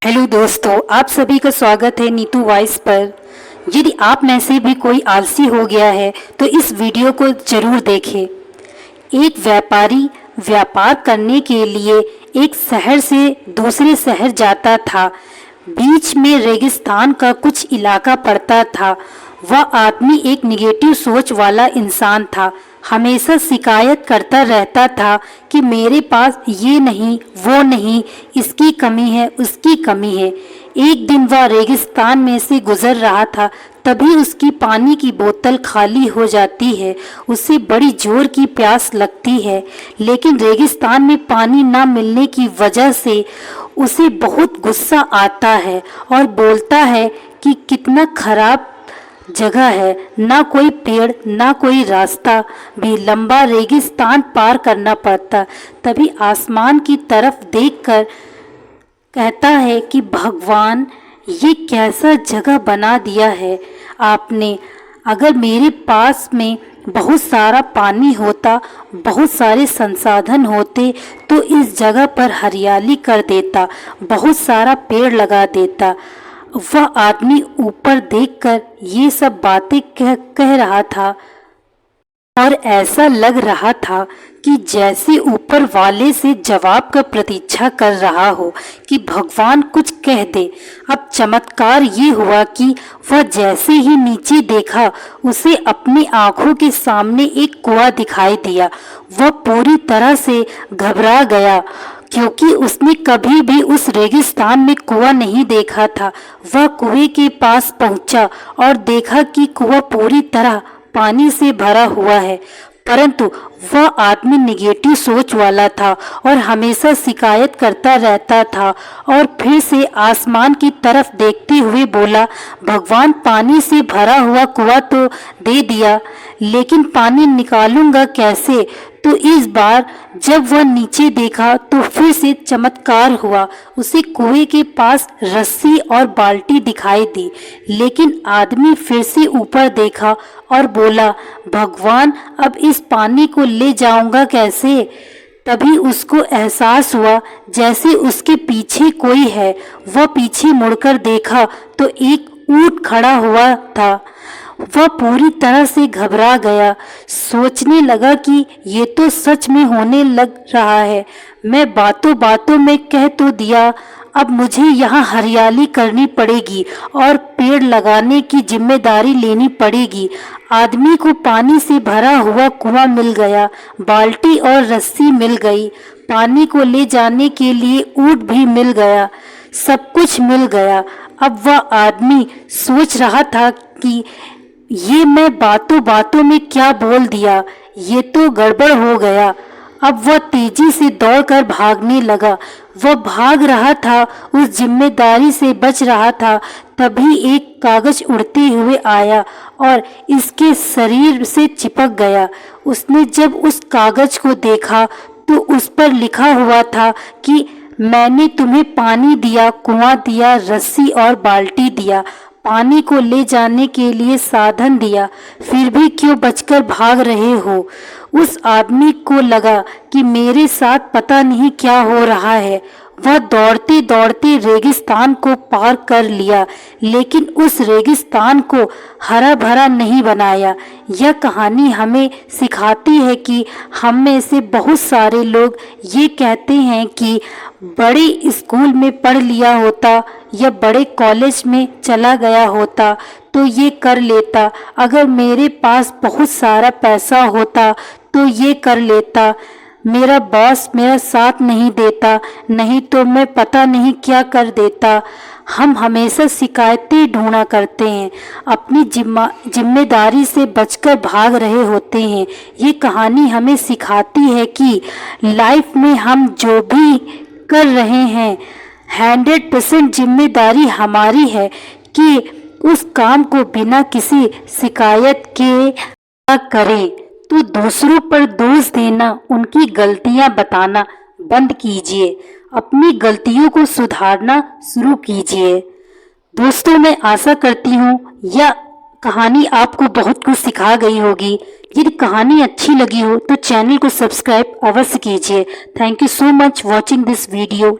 Hello दोस्तों, आप सभी का स्वागत है नीतू वॉइस पर। यदि आप में से भी कोई आलसी हो गया है तो इस वीडियो को जरूर देखें। एक व्यापारी व्यापार करने के लिए एक शहर से दूसरे शहर जाता था। बीच में रेगिस्तान का कुछ इलाका पड़ता था। वह आदमी एक निगेटिव सोच वाला इंसान था। हमेशा शिकायत करता रहता था कि मेरे पास ये नहीं, वो नहीं, इसकी कमी है, उसकी कमी है। एक दिन वह रेगिस्तान में से गुजर रहा था, तभी उसकी पानी की बोतल खाली हो जाती है। उसे बड़ी जोर की प्यास लगती है, लेकिन रेगिस्तान में पानी न मिलने की वजह से उसे बहुत गुस्सा आता है और बोलता है कि कितना खराब जगह है, ना कोई पेड़ ना कोई रास्ता, भी लंबा रेगिस्तान पार करना पड़ता। तभी आसमान की तरफ देखकर कहता है कि भगवान, ये कैसा जगह बना दिया है आपने। अगर मेरे पास में बहुत सारा पानी होता, बहुत सारे संसाधन होते तो इस जगह पर हरियाली कर देता, बहुत सारा पेड़ लगा देता। वह आदमी ऊपर देखकर ये सब बातें कह रहा था और ऐसा लग रहा था कि जैसे ऊपर वाले से जवाब का प्रतीक्षा कर रहा हो कि भगवान कुछ कह दे। अब चमत्कार ये हुआ कि वह जैसे ही नीचे देखा, उसे अपनी आंखों के सामने एक कुआं दिखाई दिया। वह पूरी तरह से घबरा गया क्योंकि उसने कभी भी उस रेगिस्तान में कुआं नहीं देखा था। वह कुएं के पास पहुंचा और देखा कि कुआं पूरी तरह पानी से भरा हुआ है, परंतु वह आदमी निगेटिव सोच वाला था और हमेशा शिकायत करता रहता था। और फिर से आसमान की तरफ देखते हुए बोला, भगवान, पानी से भरा हुआ कुआं तो दे दिया, लेकिन पानी निकालूंगा कैसे। तो इस बार जब वह नीचे देखा तो फिर से चमत्कार हुआ। उसे कुएं के पास रस्सी और बाल्टी दिखाई दी, लेकिन आदमी फिर से ऊपर देखा और बोला, भगवान, अब इस पानी को ले जाऊंगा कैसे। तभी उसको एहसास हुआ जैसे उसके पीछे कोई है। वह पीछे मुड़कर देखा तो एक ऊंट खड़ा हुआ था। वह पूरी तरह से घबरा गया, सोचने लगा कि ये तो सच में होने लग रहा है। मैं बातों बातों में कह तो दिया, अब मुझे यहाँ हरियाली करनी पड़ेगी और पेड़ लगाने की जिम्मेदारी लेनी पड़ेगी। आदमी को पानी से भरा हुआ कुआं मिल गया, बाल्टी और रस्सी मिल गई, पानी को ले जाने के लिए ऊंट भी मिल गया, सब कुछ मिल गया। अब वह आदमी सोच रहा था कि ये मैं बातों बातों में क्या बोल दिया, ये तो गड़बड़ हो गया। अब वह तेजी से दौड़कर भागने लगा। वह भाग रहा था, उस जिम्मेदारी से बच रहा था। तभी एक कागज उड़ते हुए आया और इसके शरीर से चिपक गया। उसने जब उस कागज को देखा तो उस पर लिखा हुआ था कि मैंने तुम्हें पानी दिया, कुआं दिया, रस्सी और बाल्टी दिया, पानी को ले जाने के लिए साधन दिया, फिर भी क्यों बचकर भाग रहे हो। उस आदमी को लगा कि मेरे साथ पता नहीं क्या हो रहा है। वह दौड़ते दौड़ते रेगिस्तान को पार कर लिया, लेकिन उस रेगिस्तान को हरा भरा नहीं बनाया। यह कहानी हमें सिखाती है कि हम में से बहुत सारे लोग ये कहते हैं कि बड़े स्कूल में पढ़ लिया होता या बड़े कॉलेज में चला गया होता तो ये कर लेता, अगर मेरे पास बहुत सारा पैसा होता तो ये कर लेता, मेरा बॉस मेरा साथ नहीं देता, नहीं तो मैं पता नहीं क्या कर देता। हम हमेशा शिकायतें ढूंढा करते हैं, अपनी जिम्मेदारी से बचकर भाग रहे होते हैं। ये कहानी हमें सिखाती है कि लाइफ में हम जो भी कर रहे हैं 100% जिम्मेदारी हमारी है कि उस काम को बिना किसी शिकायत के करें। तो दूसरों पर दोष देना, उनकी गलतियां बताना बंद कीजिए, अपनी गलतियों को सुधारना शुरू कीजिए। दोस्तों, मैं आशा करती हूँ यह कहानी आपको बहुत कुछ सिखा गई होगी। यदि कहानी अच्छी लगी हो तो चैनल को सब्सक्राइब अवश्य कीजिए। Thank you so much watching this video.